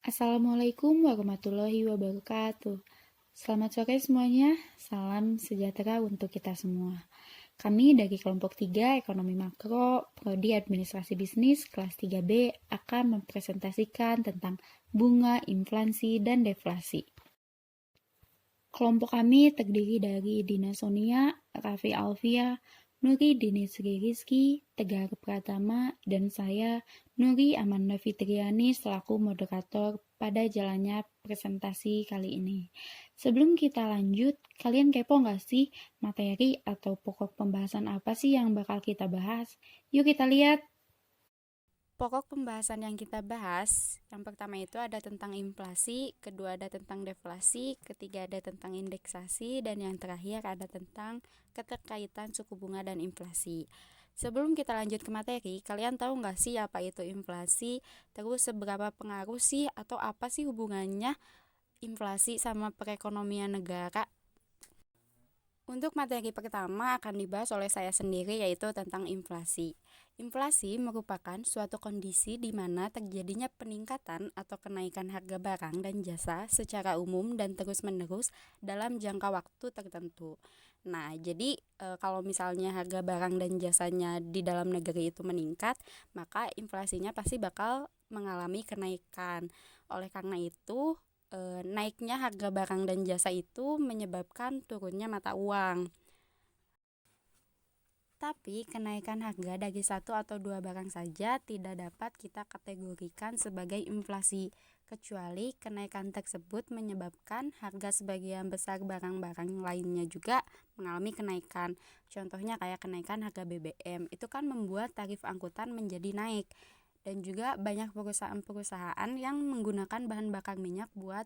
Assalamualaikum warahmatullahi wabarakatuh. Selamat sore semuanya, salam sejahtera untuk kita semua. Kami dari kelompok 3 Ekonomi Makro, Prodi Administrasi Bisnis kelas 3B akan mempresentasikan tentang bunga, inflasi, dan deflasi. Kelompok kami terdiri dari Dina Sonia, Raffi Alvia, Nuri Dinisri Rizky, Tegar Pratama, dan saya, Nuri Amanda Fitriani selaku moderator pada jalannya presentasi kali ini. Sebelum kita lanjut, kalian kepo nggak sih materi atau pokok pembahasan apa sih yang bakal kita bahas? Yuk kita lihat. Pokok pembahasan yang kita bahas, yang pertama itu ada tentang inflasi, kedua ada tentang deflasi, ketiga ada tentang indeksasi, dan yang terakhir ada tentang keterkaitan suku bunga dan inflasi. Sebelum kita lanjut ke materi, kalian tahu nggak sih apa itu inflasi? Terus seberapa pengaruh sih atau apa sih hubungannya inflasi sama perekonomian negara? Untuk materi pertama akan dibahas oleh saya sendiri yaitu tentang inflasi. Inflasi merupakan suatu kondisi di mana terjadinya peningkatan atau kenaikan harga barang dan jasa secara umum dan terus-menerus dalam jangka waktu tertentu. Nah, jadi kalau misalnya harga barang dan jasanya di dalam negeri itu meningkat, maka inflasinya pasti bakal mengalami kenaikan. Oleh karena itu, naiknya harga barang dan jasa itu menyebabkan turunnya mata uang. Tapi kenaikan harga dari satu atau dua barang saja tidak dapat kita kategorikan sebagai inflasi, kecuali kenaikan tersebut menyebabkan harga sebagian besar barang-barang lainnya juga mengalami kenaikan. Contohnya kayak kenaikan harga BBM, itu kan membuat tarif angkutan menjadi naik. Dan juga banyak perusahaan-perusahaan yang menggunakan bahan bakar minyak buat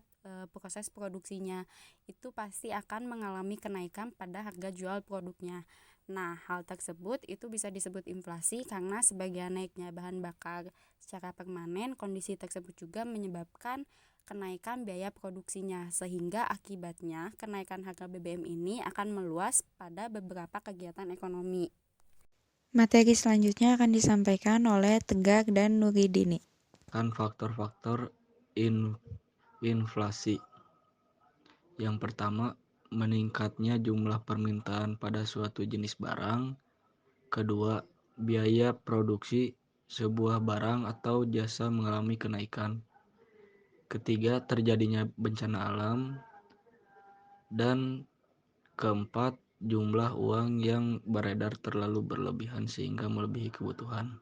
proses produksinya. Itu pasti akan mengalami kenaikan pada harga jual produknya. Nah, hal tersebut itu bisa disebut inflasi karena sebagian naiknya bahan bakar secara permanen, kondisi tersebut juga menyebabkan kenaikan biaya produksinya, sehingga akibatnya kenaikan harga BBM ini akan meluas pada beberapa kegiatan ekonomi. Materi selanjutnya akan disampaikan oleh Tegar dan Nuridini. Kan faktor-faktor inflasi. Yang pertama, meningkatnya jumlah permintaan pada suatu jenis barang. Kedua, biaya produksi sebuah barang atau jasa mengalami kenaikan. Ketiga, terjadinya bencana alam. Dan keempat, jumlah uang yang beredar terlalu berlebihan sehingga melebihi kebutuhan.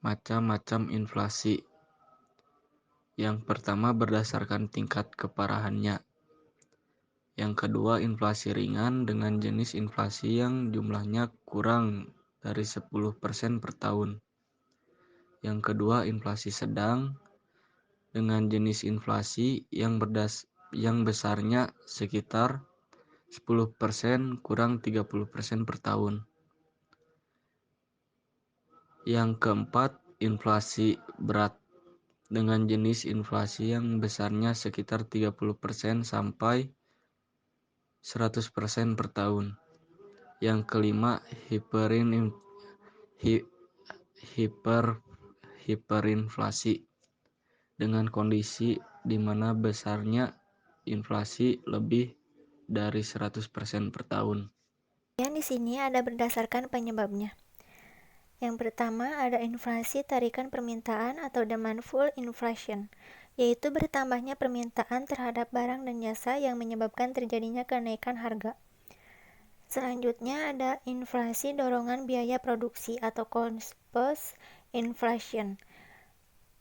Macam-macam inflasi. Yang pertama berdasarkan tingkat keparahannya. Yang kedua inflasi ringan dengan jenis inflasi yang jumlahnya kurang dari 10% per tahun. Yang kedua inflasi sedang dengan jenis inflasi yang besarnya sekitar 10% kurang 30% per tahun. Yang keempat inflasi berat dengan jenis inflasi yang besarnya sekitar 30% sampai 100% per tahun. Yang kelima, hiperinflasi dengan kondisi di mana besarnya inflasi lebih dari 100% per tahun. Yang di sini ada berdasarkan penyebabnya. Yang pertama ada inflasi tarikan permintaan atau demandful inflation, yaitu bertambahnya permintaan terhadap barang dan jasa yang menyebabkan terjadinya kenaikan harga. Selanjutnya ada inflasi dorongan biaya produksi atau cost inflation.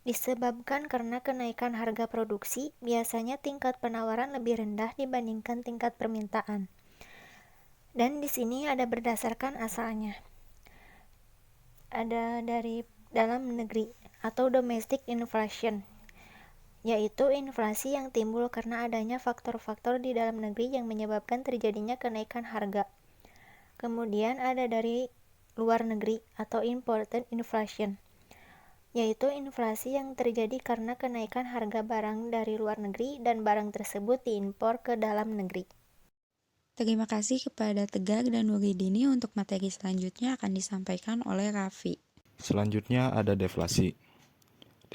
Disebabkan karena kenaikan harga produksi, biasanya tingkat penawaran lebih rendah dibandingkan tingkat permintaan. Dan di sini ada berdasarkan asalnya. Ada dari dalam negeri atau domestic inflation, yaitu inflasi yang timbul karena adanya faktor-faktor di dalam negeri yang menyebabkan terjadinya kenaikan harga. Kemudian ada dari luar negeri atau imported inflation, yaitu inflasi yang terjadi karena kenaikan harga barang dari luar negeri dan barang tersebut diimpor ke dalam negeri. Terima kasih kepada Tegar dan Nuridini. Untuk materi selanjutnya akan disampaikan oleh Raffi. Selanjutnya ada deflasi.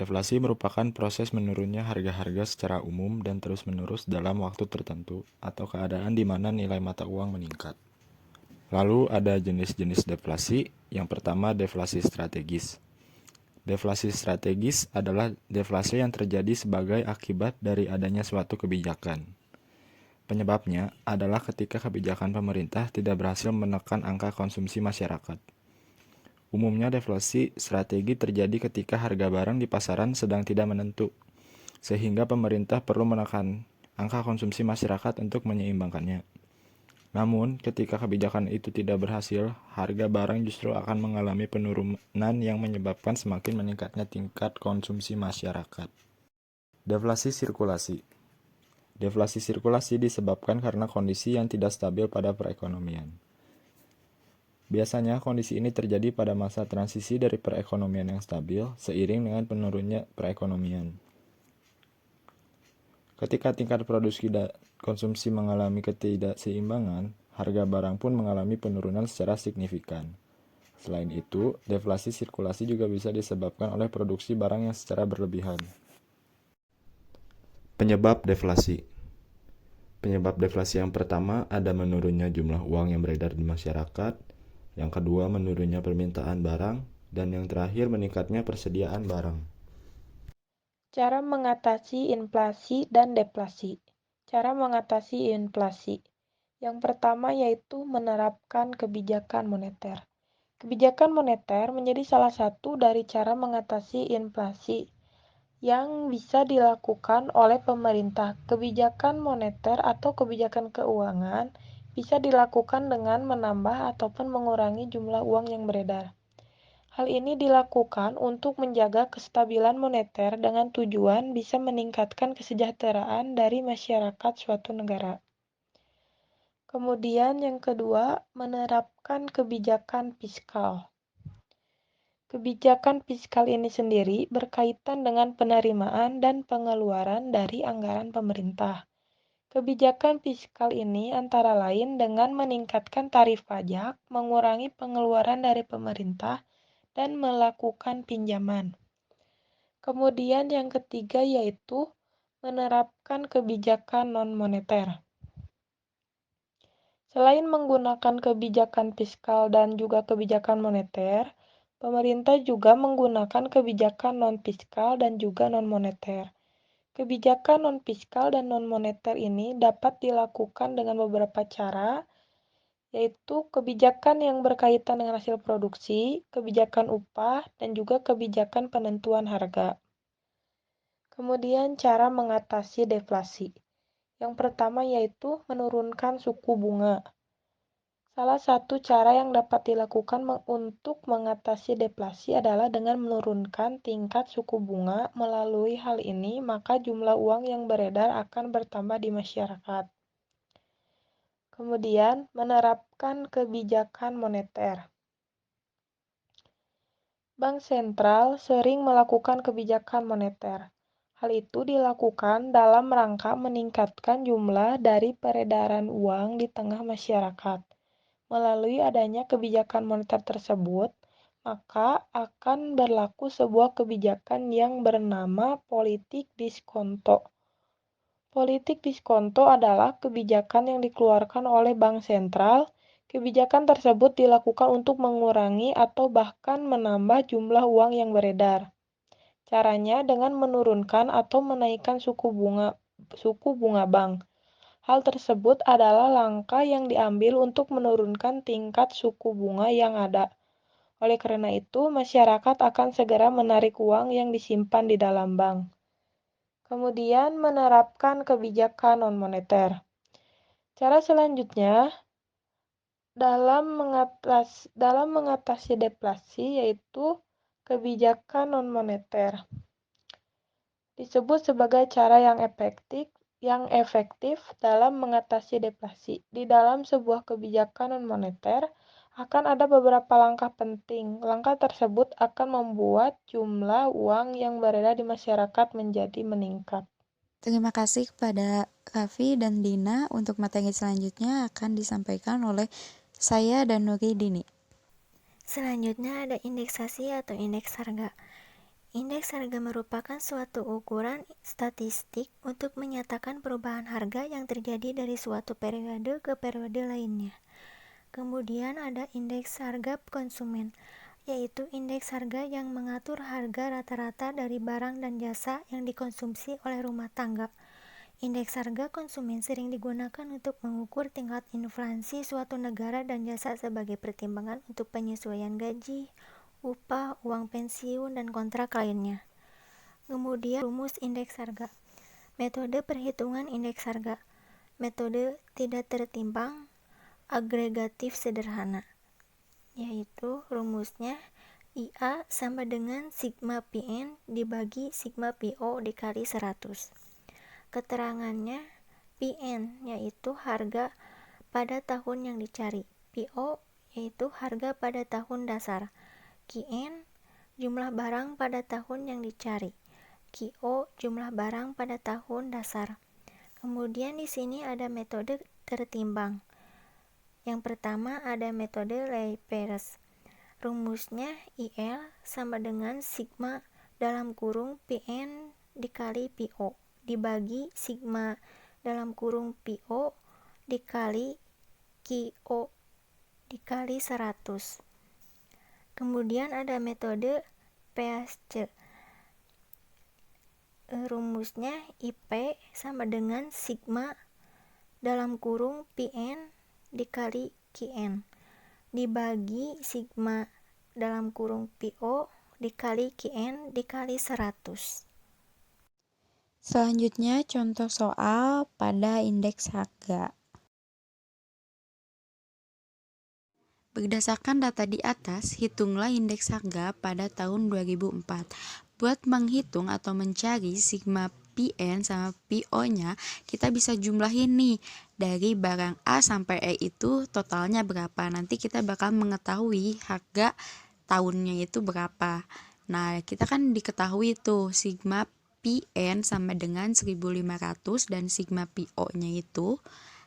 Deflasi merupakan proses menurunnya harga-harga secara umum dan terus-menerus dalam waktu tertentu atau keadaan di mana nilai mata uang meningkat. Lalu ada jenis-jenis deflasi. Yang pertama, deflasi strategis. Deflasi strategis adalah deflasi yang terjadi sebagai akibat dari adanya suatu kebijakan. Penyebabnya adalah ketika kebijakan pemerintah tidak berhasil menekan angka konsumsi masyarakat. Umumnya deflasi strategi terjadi ketika harga barang di pasaran sedang tidak menentu, sehingga pemerintah perlu menekan angka konsumsi masyarakat untuk menyeimbangkannya. Namun, ketika kebijakan itu tidak berhasil, harga barang justru akan mengalami penurunan yang menyebabkan semakin meningkatnya tingkat konsumsi masyarakat. Deflasi sirkulasi. Deflasi sirkulasi disebabkan karena kondisi yang tidak stabil pada perekonomian. Biasanya kondisi ini terjadi pada masa transisi dari perekonomian yang stabil seiring dengan penurunnya perekonomian. Ketika tingkat produksi dan konsumsi mengalami ketidakseimbangan, harga barang pun mengalami penurunan secara signifikan. Selain itu, deflasi sirkulasi juga bisa disebabkan oleh produksi barang yang secara berlebihan. Penyebab deflasi. Penyebab deflasi yang pertama ada menurunnya jumlah uang yang beredar di masyarakat, yang kedua menurunnya permintaan barang, dan yang terakhir meningkatnya persediaan barang. Cara mengatasi inflasi dan deflasi. Cara mengatasi inflasi. Yang pertama yaitu menerapkan kebijakan moneter. Kebijakan moneter menjadi salah satu dari cara mengatasi inflasi yang bisa dilakukan oleh pemerintah. Kebijakan moneter atau kebijakan keuangan bisa dilakukan dengan menambah ataupun mengurangi jumlah uang yang beredar. Hal ini dilakukan untuk menjaga kestabilan moneter dengan tujuan bisa meningkatkan kesejahteraan dari masyarakat suatu negara. Kemudian yang kedua, menerapkan kebijakan fiskal. Kebijakan fiskal ini sendiri berkaitan dengan penerimaan dan pengeluaran dari anggaran pemerintah. Kebijakan fiskal ini antara lain dengan meningkatkan tarif pajak, mengurangi pengeluaran dari pemerintah, dan melakukan pinjaman. Kemudian yang ketiga yaitu menerapkan kebijakan non-moneter. Selain menggunakan kebijakan fiskal dan juga kebijakan moneter, pemerintah juga menggunakan kebijakan non-fiskal dan juga non-moneter. Kebijakan non-fiskal dan non-moneter ini dapat dilakukan dengan beberapa cara, yaitu kebijakan yang berkaitan dengan hasil produksi, kebijakan upah, dan juga kebijakan penentuan harga. Kemudian cara mengatasi deflasi. Yang pertama yaitu menurunkan suku bunga. Salah satu cara yang dapat dilakukan untuk mengatasi deflasi adalah dengan menurunkan tingkat suku bunga. Melalui hal ini, maka jumlah uang yang beredar akan bertambah di masyarakat. Kemudian, menerapkan kebijakan moneter. Bank sentral sering melakukan kebijakan moneter. Hal itu dilakukan dalam rangka meningkatkan jumlah dari peredaran uang di tengah masyarakat. Melalui adanya kebijakan moneter tersebut, maka akan berlaku sebuah kebijakan yang bernama politik diskonto. Politik diskonto adalah kebijakan yang dikeluarkan oleh bank sentral. Kebijakan tersebut dilakukan untuk mengurangi atau bahkan menambah jumlah uang yang beredar. Caranya dengan menurunkan atau menaikkan suku bunga bank. Hal tersebut adalah langkah yang diambil untuk menurunkan tingkat suku bunga yang ada. Oleh karena itu, masyarakat akan segera menarik uang yang disimpan di dalam bank. Kemudian menerapkan kebijakan non-moneter. Cara selanjutnya dalam mengatasi deflasi yaitu kebijakan non-moneter. Disebut sebagai cara yang efektif dalam mengatasi deflasi. Di dalam sebuah kebijakan non-moneter akan ada beberapa langkah penting. Langkah tersebut akan membuat jumlah uang yang beredar di masyarakat menjadi meningkat. Terima kasih kepada Raffi dan Dina. Untuk materi selanjutnya akan disampaikan oleh saya dan Nuri Dini. Selanjutnya ada indeksasi atau indeks harga. Indeks harga merupakan suatu ukuran statistik untuk menyatakan perubahan harga yang terjadi dari suatu periode ke periode lainnya. Kemudian ada indeks harga konsumen, yaitu indeks harga yang mengatur harga rata-rata dari barang dan jasa yang dikonsumsi oleh rumah tangga. Indeks harga konsumen sering digunakan untuk mengukur tingkat inflasi suatu negara dan jasa sebagai pertimbangan untuk penyesuaian gaji, upah, uang pensiun, dan kontrak lainnya. Kemudian rumus indeks harga. Metode perhitungan indeks harga. Metode tidak tertimbang agregatif sederhana, yaitu rumusnya IA sama dengan sigma PN dibagi sigma PO dikali 100. Keterangannya, PN yaitu harga pada tahun yang dicari, PO yaitu harga pada tahun dasar, QN jumlah barang pada tahun yang dicari, QO jumlah barang pada tahun dasar. Kemudian di sini ada metode tertimbang. Yang pertama ada metode Ley-Perez. Rumusnya IL sama dengan sigma dalam kurung PN dikali PO dibagi sigma dalam kurung PO dikali QO dikali 100. Kemudian ada metode PSC. Rumusnya IP sama dengan sigma dalam kurung PN dikali QN dibagi sigma dalam kurung PO dikali QN dikali 100. Selanjutnya contoh soal pada indeks harga. Berdasarkan data di atas, hitunglah indeks harga pada tahun 2004. Buat menghitung atau mencari sigma PN sama PO-nya, kita bisa jumlahin nih. Dari barang A sampai E itu totalnya berapa. Nanti kita bakal mengetahui harga tahunnya itu berapa. Nah, kita kan diketahui tuh sigma PN sama dengan 1500 dan sigma PO-nya itu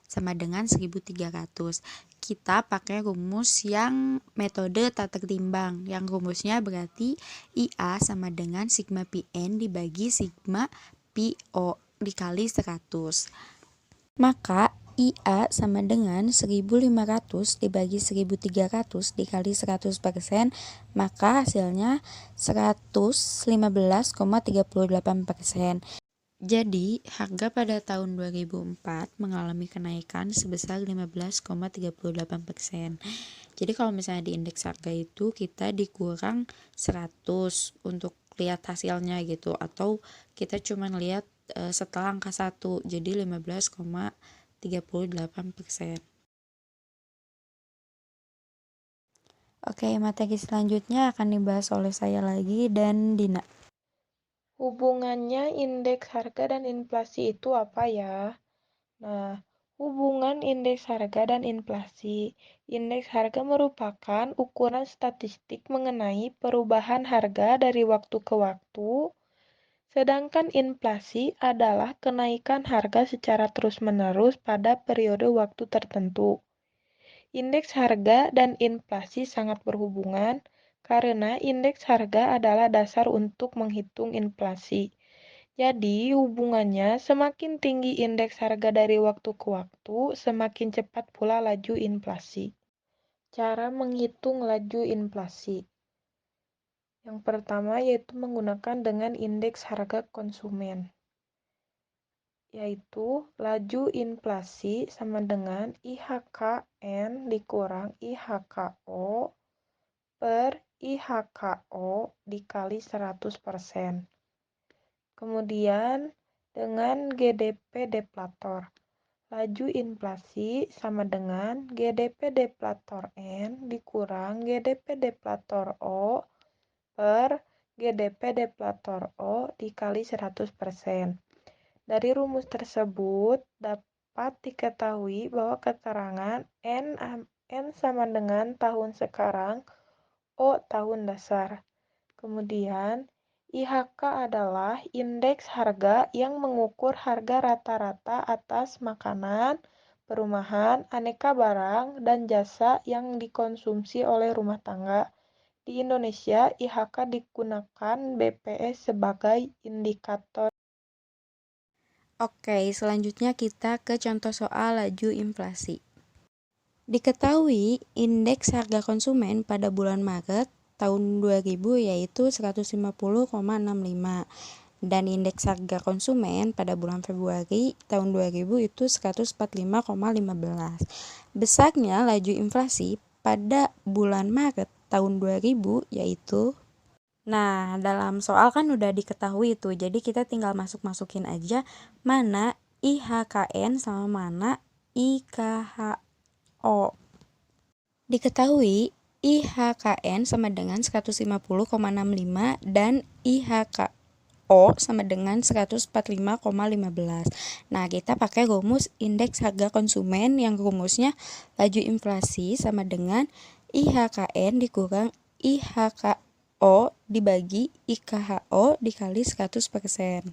sama dengan 1300. Kita pakai rumus yang metode tak tertimbang, yang rumusnya berarti IA sama dengan sigma PN dibagi sigma PO dikali 100. Maka IA sama dengan 1500 dibagi 1300 dikali 100%, maka hasilnya 115,38%. Jadi, harga pada tahun 2004 mengalami kenaikan sebesar 15,38%. Jadi, kalau misalnya di indeks harga itu kita dikurang 100 untuk lihat hasilnya gitu, atau kita cuma lihat setelah angka 1, jadi 15,38%. Oke, materi selanjutnya akan dibahas oleh saya lagi dan Dina. Hubungannya indeks harga dan inflasi itu apa ya? Nah, hubungan indeks harga dan inflasi. Indeks harga merupakan ukuran statistik mengenai perubahan harga dari waktu ke waktu, sedangkan inflasi adalah kenaikan harga secara terus-menerus pada periode waktu tertentu. Indeks harga dan inflasi sangat berhubungan karena indeks harga adalah dasar untuk menghitung inflasi. Jadi, hubungannya semakin tinggi indeks harga dari waktu ke waktu, semakin cepat pula laju inflasi. Cara menghitung laju inflasi. Yang pertama yaitu menggunakan dengan indeks harga konsumen, yaitu laju inflasi sama dengan IHKN dikurang IHKO per IHKO dikali 100%. Kemudian dengan GDP deflator. Laju inflasi sama dengan GDP deflator N dikurang GDP deflator O per GDP deflator O dikali 100%. Dari rumus tersebut dapat diketahui bahwa keterangan N sama dengan tahun sekarang, O tahun dasar. Kemudian IHK adalah indeks harga yang mengukur harga rata-rata atas makanan, perumahan, aneka barang, dan jasa yang dikonsumsi oleh rumah tangga Di Indonesia, IHK digunakan BPS sebagai indikator. Oke, selanjutnya kita ke contoh soal laju inflasi. Diketahui indeks harga konsumen pada bulan Maret tahun 2000 yaitu 150,65 dan indeks harga konsumen pada bulan Februari tahun 2000 itu 145,15. Besarnya laju inflasi pada bulan Maret tahun 2000 yaitu dalam soal kan udah diketahui tuh, jadi kita tinggal masukin aja mana IHKN sama mana IKHO. Diketahui IHKN sama dengan 150,65 dan IHKO sama dengan 145,15. Nah, kita pakai rumus indeks harga konsumen yang rumusnya laju inflasi sama dengan IHKN dikurang IHKO dibagi IKHO dikali 100%.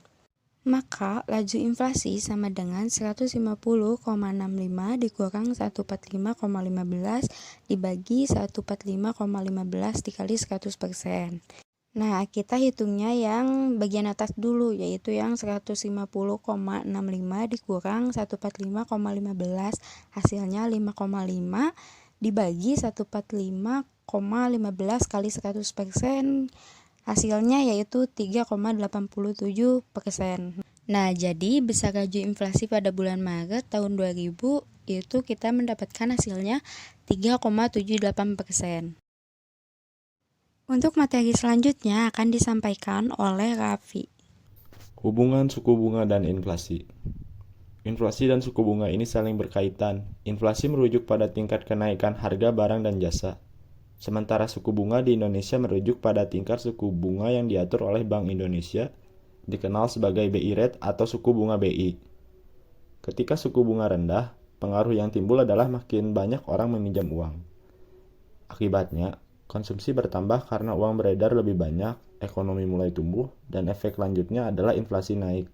Maka laju inflasi sama dengan 150,65 dikurang 145,15 dibagi 145,15 dikali 100%. Nah, kita hitungnya yang bagian atas dulu, yaitu yang 150,65 dikurang 145,15, hasilnya 5,5 dibagi 145,15 kali 100%, hasilnya yaitu 3,87%. Nah, jadi besar laju inflasi pada bulan Maret tahun 2000 itu kita mendapatkan hasilnya 3,78%. Untuk materi selanjutnya akan disampaikan oleh Raffi. Hubungan suku bunga dan inflasi. Inflasi dan suku bunga ini saling berkaitan. Inflasi merujuk pada tingkat kenaikan harga barang dan jasa. Sementara suku bunga di Indonesia merujuk pada tingkat suku bunga yang diatur oleh Bank Indonesia, dikenal sebagai BI rate atau suku bunga BI. Ketika suku bunga rendah, pengaruh yang timbul adalah makin banyak orang meminjam uang. Akibatnya, konsumsi bertambah karena uang beredar lebih banyak, ekonomi mulai tumbuh, dan efek lanjutnya adalah inflasi naik.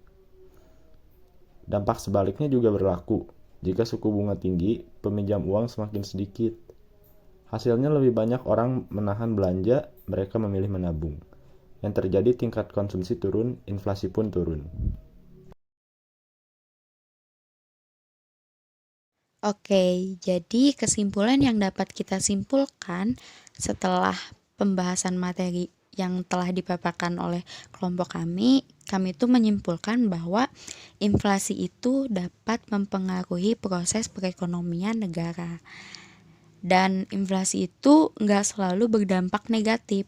Dampak sebaliknya juga berlaku. Jika suku bunga tinggi, peminjam uang semakin sedikit. Hasilnya lebih banyak orang menahan belanja, mereka memilih menabung. Yang terjadi tingkat konsumsi turun, inflasi pun turun. Oke, jadi kesimpulan yang dapat kita simpulkan setelah pembahasan materi yang telah dipaparkan oleh kelompok kami itu menyimpulkan bahwa inflasi itu dapat mempengaruhi proses perekonomian negara. Dan inflasi itu nggak selalu berdampak negatif.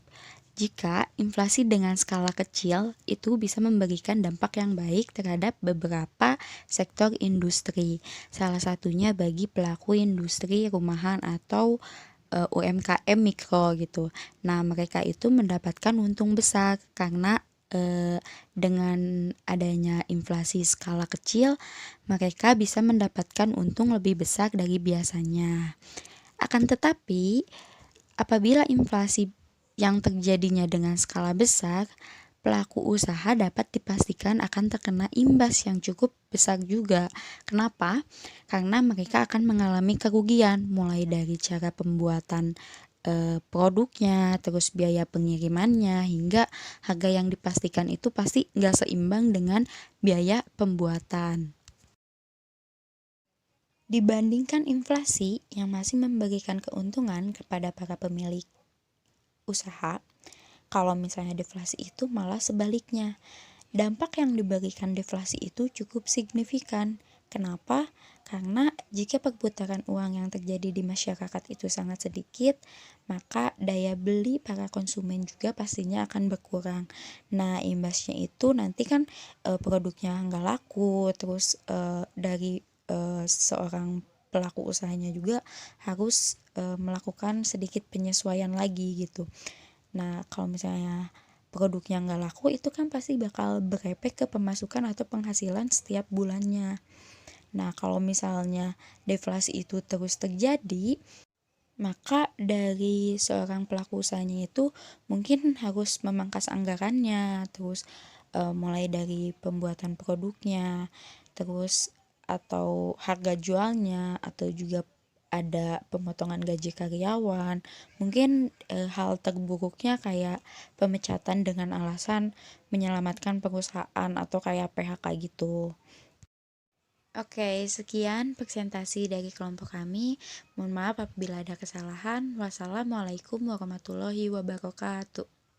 Jika inflasi dengan skala kecil itu bisa memberikan dampak yang baik terhadap beberapa sektor industri. Salah satunya bagi pelaku industri rumahan atau UMKM mikro gitu. Nah, mereka itu mendapatkan untung besar karena dengan adanya inflasi skala kecil, mereka bisa mendapatkan untung lebih besar dari biasanya. Akan tetapi, apabila inflasi yang terjadinya dengan skala besar, pelaku usaha dapat dipastikan akan terkena imbas yang cukup besar juga. Kenapa? Karena mereka akan mengalami kerugian, mulai dari cara pembuatan produknya, terus biaya pengirimannya, hingga harga yang dipastikan itu pasti nggak seimbang dengan biaya pembuatan. Dibandingkan inflasi yang masih memberikan keuntungan kepada para pemilik usaha, kalau misalnya deflasi itu malah sebaliknya. Dampak yang diberikan deflasi itu cukup signifikan. Kenapa? Karena jika perputaran uang yang terjadi di masyarakat itu sangat sedikit, maka daya beli para konsumen juga pastinya akan berkurang. Nah, imbasnya itu nanti kan produknya nggak laku, terus dari seorang pelaku usahanya juga harus melakukan sedikit penyesuaian lagi gitu. Nah, kalau misalnya produknya nggak laku, itu kan pasti bakal berefek ke pemasukan atau penghasilan setiap bulannya. Nah, kalau misalnya deflasi itu terus terjadi, maka dari seorang pelaku usahanya itu mungkin harus memangkas anggarannya, terus mulai dari pembuatan produknya, terus atau harga jualnya, atau juga ada pemotongan gaji karyawan. Mungkin hal terburuknya kayak pemecatan dengan alasan menyelamatkan perusahaan atau kayak PHK gitu. Oke, sekian presentasi dari kelompok kami. Mohon maaf apabila ada kesalahan. Wassalamualaikum warahmatullahi wabarakatuh.